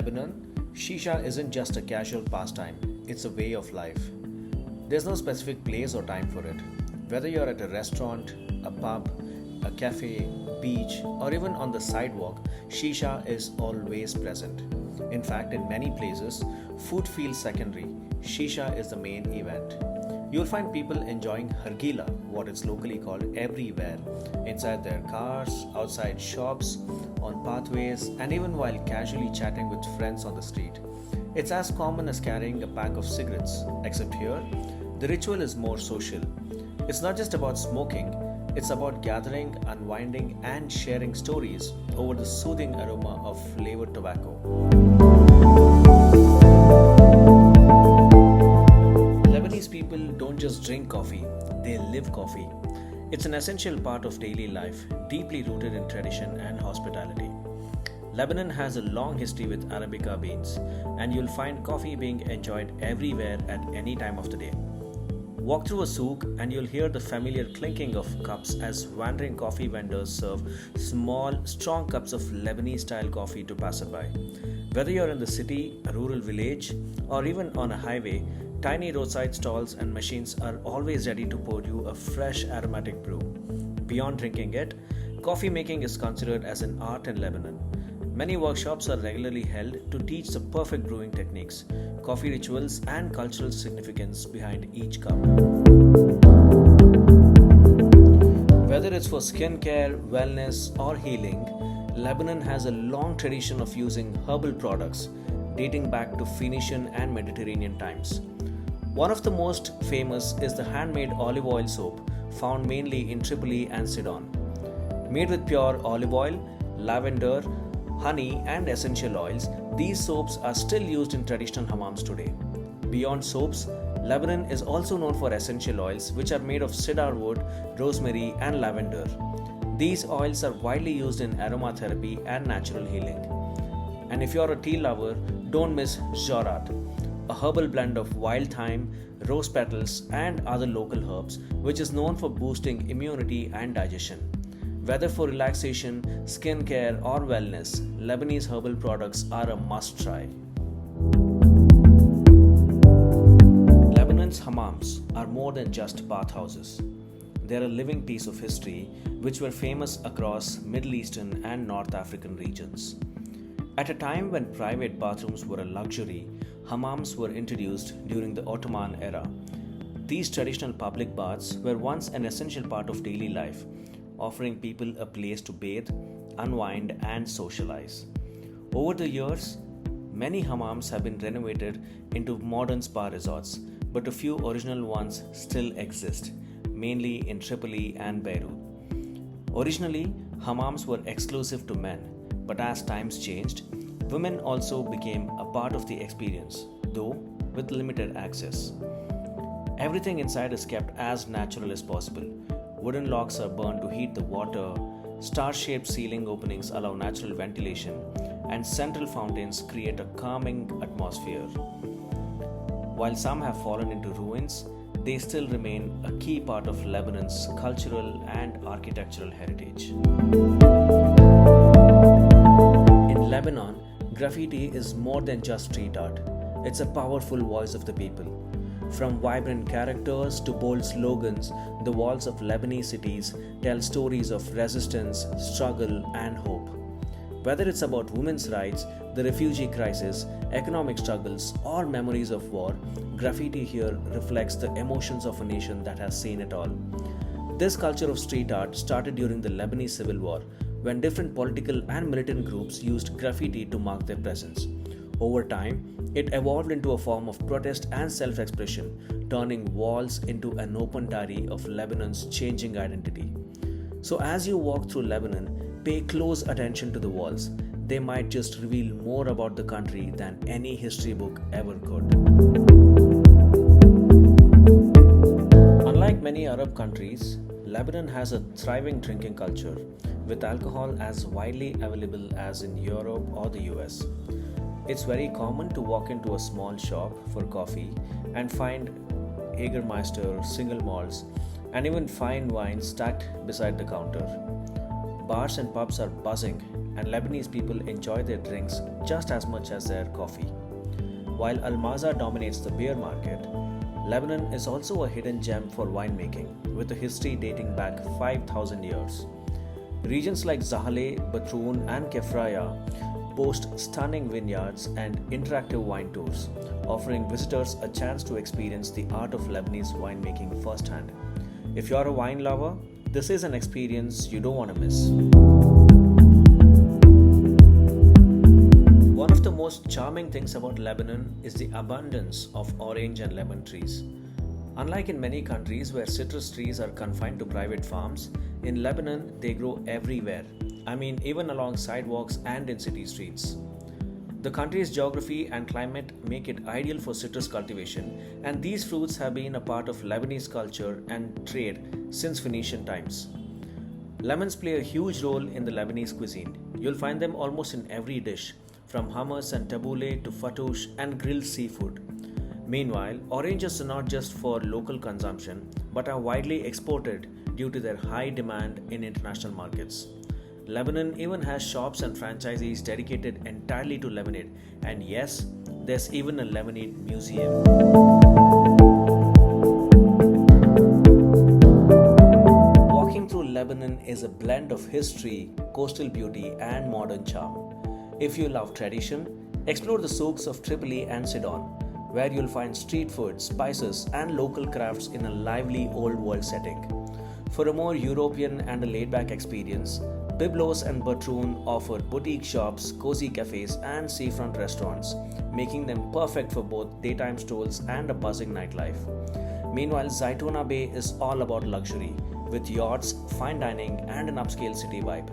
Lebanon, Sheesha isn't just a casual pastime, it's a way of life. There's no specific place or time for it. Whether you're at a restaurant, a pub, a cafe, beach, or even on the sidewalk, Sheesha is always present. In fact, in many places, food feels secondary. Sheesha is the main event. You'll find people enjoying hargila, what it's locally called, everywhere, inside their cars, outside shops, on pathways, and even while casually chatting with friends on the street. It's as common as carrying a pack of cigarettes, except here, the ritual is more social. It's not just about smoking, it's about gathering, unwinding, and sharing stories over the soothing aroma of flavored tobacco. Lebanese people don't just drink coffee, they live coffee. It's an essential part of daily life, deeply rooted in tradition and hospitality. Lebanon has a long history with Arabica beans, and you'll find coffee being enjoyed everywhere at any time of the day. Walk through a souk and you'll hear the familiar clinking of cups as wandering coffee vendors serve small, strong cups of Lebanese style coffee to passerby. Whether you're in the city, a rural village, or even on a highway, tiny roadside stalls and machines are always ready to pour you a fresh aromatic brew. Beyond drinking it, coffee making is considered as an art in Lebanon. Many workshops are regularly held to teach the perfect brewing techniques, coffee rituals, and cultural significance behind each cup. Whether it's for skincare, wellness, or healing, Lebanon has a long tradition of using herbal products dating back to Phoenician and Mediterranean times. One of the most famous is the handmade olive oil soap found mainly in Tripoli and Sidon. Made with pure olive oil, lavender, honey, and essential oils, these soaps are still used in traditional hammams today. Beyond soaps, Lebanon is also known for essential oils which are made of cedar wood, rosemary, and lavender. These oils are widely used in aromatherapy and natural healing. And if you're a tea lover, don't miss Jorat, a herbal blend of wild thyme, rose petals, and other local herbs, which is known for boosting immunity and digestion. Whether for relaxation, skincare, or wellness, Lebanese herbal products are a must-try. Lebanon's hammams are more than just bathhouses. They're a living piece of history which were famous across Middle Eastern and North African regions. At a time when private bathrooms were a luxury, hammams were introduced during the Ottoman era. These traditional public baths were once an essential part of daily life, offering people a place to bathe, unwind, and socialize. Over the years, many hammams have been renovated into modern spa resorts, but a few original ones still exist, mainly in Tripoli and Beirut. Originally, hammams were exclusive to men, but as times changed, women also became a part of the experience, though with limited access. Everything inside is kept as natural as possible. Wooden logs are burned to heat the water, star-shaped ceiling openings allow natural ventilation, and central fountains create a calming atmosphere. While some have fallen into ruins, they still remain a key part of Lebanon's cultural and architectural heritage. In Lebanon, graffiti is more than just street art. It's a powerful voice of the people. From vibrant characters to bold slogans, the walls of Lebanese cities tell stories of resistance, struggle, and hope. Whether it's about women's rights, the refugee crisis, economic struggles, or memories of war, graffiti here reflects the emotions of a nation that has seen it all. This culture of street art started during the Lebanese Civil War, when different political and militant groups used graffiti to mark their presence. Over time, it evolved into a form of protest and self-expression, turning walls into an open diary of Lebanon's changing identity. So as you walk through Lebanon, pay close attention to the walls. They might just reveal more about the country than any history book ever could. Unlike many Arab countries, Lebanon has a thriving drinking culture, with alcohol as widely available as in Europe or the US. It's very common to walk into a small shop for coffee and find Jägermeister, single malts, and even fine wines stacked beside the counter. Bars and pubs are buzzing, and Lebanese people enjoy their drinks just as much as their coffee. While Al Maza dominates the beer market, Lebanon is also a hidden gem for winemaking, with a history dating back 5,000 years. Regions like Zahle, Batroun, and Kefraya boast stunning vineyards and interactive wine tours, offering visitors a chance to experience the art of Lebanese winemaking firsthand. If you're a wine lover, this is an experience you don't want to miss. One of the most charming things about Lebanon is the abundance of orange and lemon trees. Unlike in many countries where citrus trees are confined to private farms, in Lebanon they grow everywhere. I mean, even along sidewalks and in city streets. The country's geography and climate make it ideal for citrus cultivation, and these fruits have been a part of Lebanese culture and trade since Phoenician times. Lemons play a huge role in the Lebanese cuisine. You'll find them almost in every dish, from hummus and tabbouleh to fattoush and grilled seafood. Meanwhile, oranges are not just for local consumption but are widely exported due to their high demand in international markets. Lebanon even has shops and franchisees dedicated entirely to lemonade, and yes, there's even a lemonade museum. Walking through Lebanon is a blend of history, coastal beauty, and modern charm. If you love tradition, explore the souks of Tripoli and Sidon, where you'll find street food, spices, and local crafts in a lively old world setting. For a more European and a laid-back experience, Byblos and Batroun offer boutique shops, cozy cafes, and seafront restaurants, making them perfect for both daytime strolls and a buzzing nightlife. Meanwhile, Zaytuna Bay is all about luxury, with yachts, fine dining, and an upscale city vibe.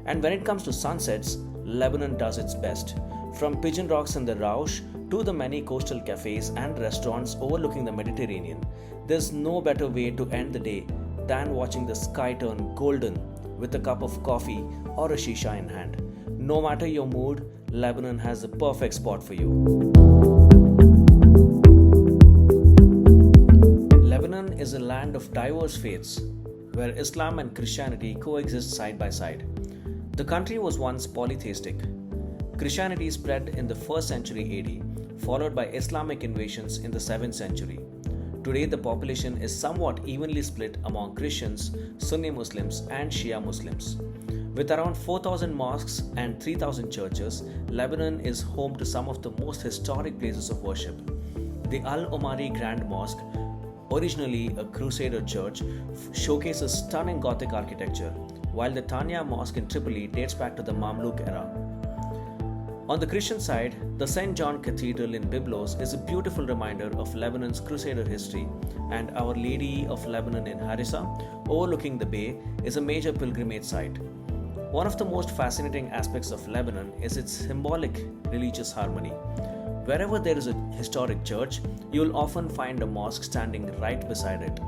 And when it comes to sunsets, Lebanon does its best. From Pigeon Rocks in the Rausch to the many coastal cafes and restaurants overlooking the Mediterranean, there's no better way to end the day than watching the sky turn golden with a cup of coffee or a shisha in hand. No matter your mood, Lebanon has the perfect spot for you. Lebanon is a land of diverse faiths, where Islam and Christianity coexist side by side. The country was once polytheistic. Christianity spread in the 1st century AD, followed by Islamic invasions in the 7th century. Today, the population is somewhat evenly split among Christians, Sunni Muslims, and Shia Muslims. With around 4,000 mosques and 3,000 churches, Lebanon is home to some of the most historic places of worship. The Al Omari Grand Mosque, originally a Crusader church, showcases stunning Gothic architecture, while the Tanya Mosque in Tripoli dates back to the Mamluk era. On the Christian side, the St. John Cathedral in Byblos is a beautiful reminder of Lebanon's Crusader history, and Our Lady of Lebanon in Harissa, overlooking the bay, is a major pilgrimage site. One of the most fascinating aspects of Lebanon is its symbolic religious harmony. Wherever there is a historic church, you will often find a mosque standing right beside it.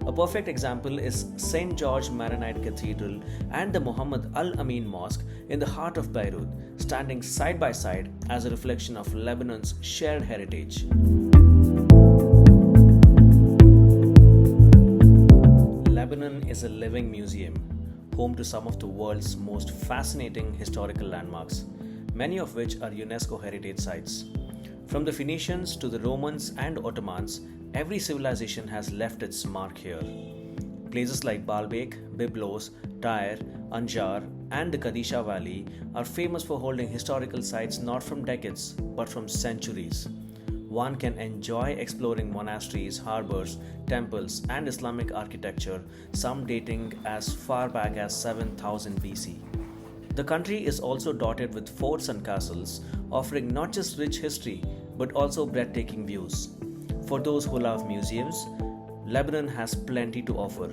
A perfect example is St. George Maronite Cathedral and the Muhammad Al-Amin Mosque in the heart of Beirut, standing side by side as a reflection of Lebanon's shared heritage. Lebanon is a living museum, home to some of the world's most fascinating historical landmarks, many of which are UNESCO heritage sites. From the Phoenicians to the Romans and Ottomans, every civilization has left its mark here. Places like Baalbek, Byblos, Tyre, Anjar, and the Kadisha Valley are famous for holding historical sites not from decades but from centuries. One can enjoy exploring monasteries, harbors, temples, and Islamic architecture, some dating as far back as 7000 BC. The country is also dotted with forts and castles, offering not just rich history but also breathtaking views. For those who love museums, Lebanon has plenty to offer.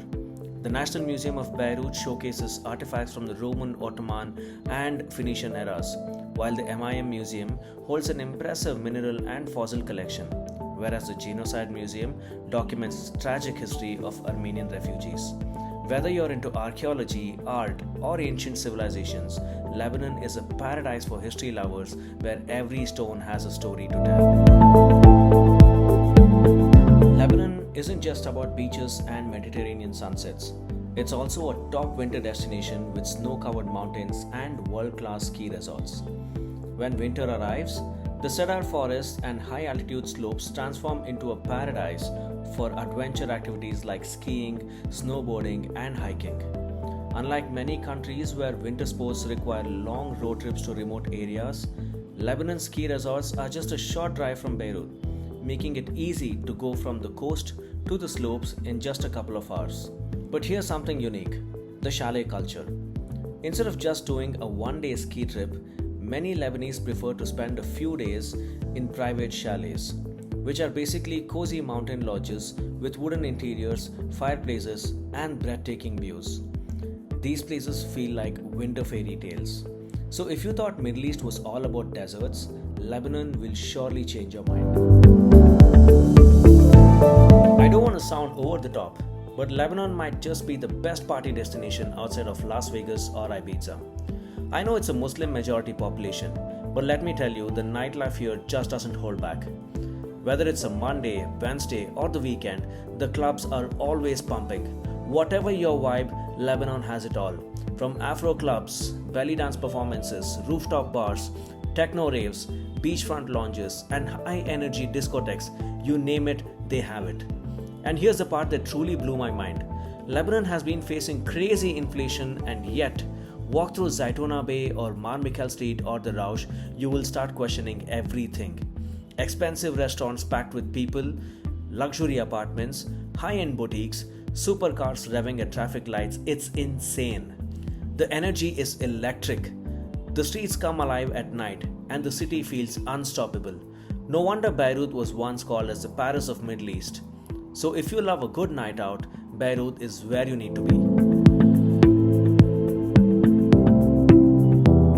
The National Museum of Beirut showcases artifacts from the Roman, Ottoman, and Phoenician eras, while the MIM Museum holds an impressive mineral and fossil collection, whereas the Genocide Museum documents the tragic history of Armenian refugees. Whether you're into archaeology, art, or ancient civilizations, Lebanon is a paradise for history lovers where every stone has a story to tell. Lebanon isn't just about beaches and Mediterranean sunsets. It's also a top winter destination with snow-covered mountains and world-class ski resorts. When winter arrives, the cedar forests and high-altitude slopes transform into a paradise for adventure activities like skiing, snowboarding, and hiking. Unlike many countries where winter sports require long road trips to remote areas, Lebanon's ski resorts are just a short drive from Beirut, making it easy to go from the coast to the slopes in just a couple of hours. But here's something unique: the chalet culture. Instead of just doing a one-day ski trip, many Lebanese prefer to spend a few days in private chalets, which are basically cozy mountain lodges with wooden interiors, fireplaces, and breathtaking views. These places feel like winter fairy tales. So if you thought Middle East was all about deserts, Lebanon will surely change your mind. I don't want to sound over the top, but Lebanon might just be the best party destination outside of Las Vegas or Ibiza. I know it's a Muslim majority population, but let me tell you, the nightlife here just doesn't hold back. Whether it's a Monday, Wednesday, or the weekend, the clubs are always pumping. Whatever your vibe, Lebanon has it all. From Afro clubs, belly dance performances, rooftop bars, techno raves, beachfront lounges, and high energy discotheques, you name it, they have it. And here's the part that truly blew my mind. Lebanon has been facing crazy inflation, and yet, walk through Zaytuna Bay or Mar Mikhail Street or the Rausch, you will start questioning everything. Expensive restaurants packed with people, luxury apartments, high-end boutiques, supercars revving at traffic lights, it's insane. The energy is electric. The streets come alive at night and the city feels unstoppable. No wonder Beirut was once called as the Paris of Middle East. So if you love a good night out, Beirut is where you need to be.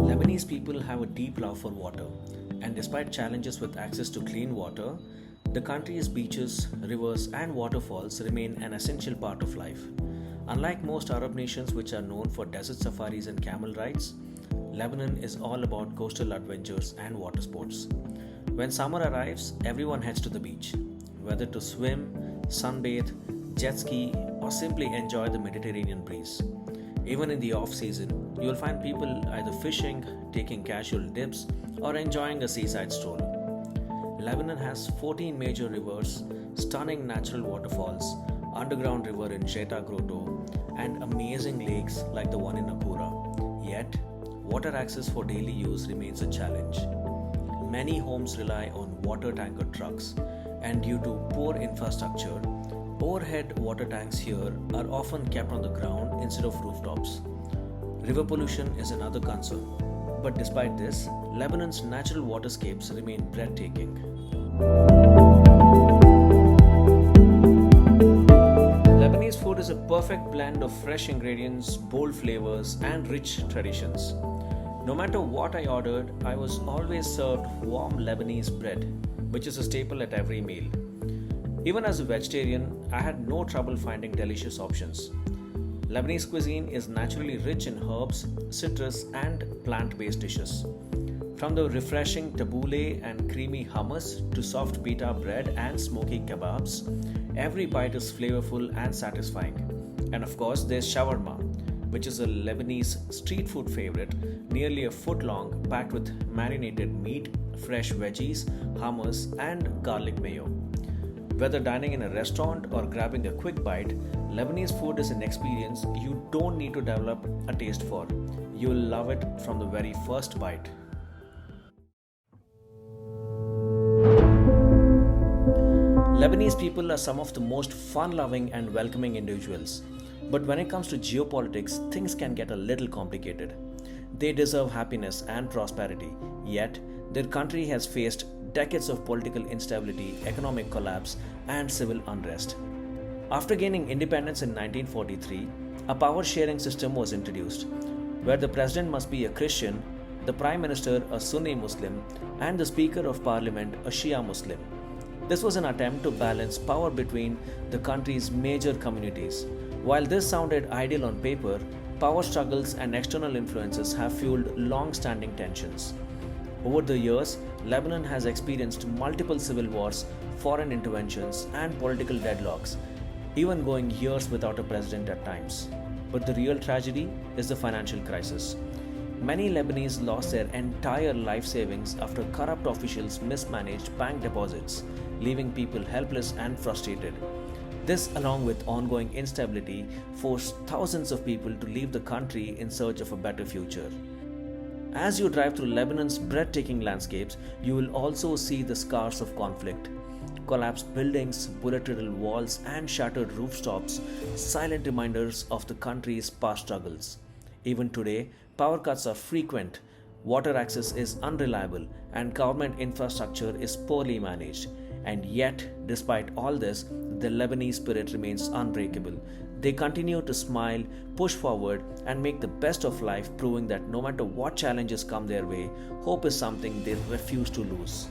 Lebanese people have a deep love for water, and despite challenges with access to clean water, the country's beaches, rivers, and waterfalls remain an essential part of life. Unlike most Arab nations which are known for desert safaris and camel rides, Lebanon is all about coastal adventures and water sports. When summer arrives, everyone heads to the beach, whether to swim, sunbathe, jet ski, or simply enjoy the Mediterranean breeze. Even in the off-season, you will find people either fishing, taking casual dips, or enjoying a seaside stroll. Lebanon has 14 major rivers, stunning natural waterfalls, underground river in Sheta Grotto, and amazing lakes like the one in Akura. Yet, water access for daily use remains a challenge. Many homes rely on water tanker trucks, and due to poor infrastructure, overhead water tanks here are often kept on the ground instead of rooftops. River pollution is another concern, but despite this, Lebanon's natural waterscapes remain breathtaking. Lebanese food is a perfect blend of fresh ingredients, bold flavors, and rich traditions. No matter what I ordered, I was always served warm Lebanese bread, which is a staple at every meal. Even as a vegetarian, I had no trouble finding delicious options. Lebanese cuisine is naturally rich in herbs, citrus, and plant-based dishes. From the refreshing tabbouleh and creamy hummus to soft pita bread and smoky kebabs, every bite is flavorful and satisfying. And of course, there's shawarma, which is a Lebanese street food favorite, nearly a foot long, packed with marinated meat, fresh veggies, hummus, and garlic mayo. Whether dining in a restaurant or grabbing a quick bite, Lebanese food is an experience you don't need to develop a taste for. You'll love it from the very first bite. Lebanese people are some of the most fun-loving and welcoming individuals. But when it comes to geopolitics, things can get a little complicated. They deserve happiness and prosperity, yet their country has faced decades of political instability, economic collapse, and civil unrest. After gaining independence in 1943, a power-sharing system was introduced, where the president must be a Christian, the prime minister a Sunni Muslim, and the speaker of parliament a Shia Muslim. This was an attempt to balance power between the country's major communities. While this sounded ideal on paper, power struggles and external influences have fueled long-standing tensions. Over the years, Lebanon has experienced multiple civil wars, foreign interventions, and political deadlocks, even going years without a president at times. But the real tragedy is the financial crisis. Many Lebanese lost their entire life savings after corrupt officials mismanaged bank deposits, leaving people helpless and frustrated. This, along with ongoing instability, forced thousands of people to leave the country in search of a better future. As you drive through Lebanon's breathtaking landscapes, you will also see the scars of conflict. Collapsed buildings, bullet-riddled walls, and shattered rooftops, silent reminders of the country's past struggles. Even today, power cuts are frequent, water access is unreliable, and government infrastructure is poorly managed. And yet, despite all this, the Lebanese spirit remains unbreakable. They continue to smile, push forward, and make the best of life, proving that no matter what challenges come their way, hope is something they refuse to lose.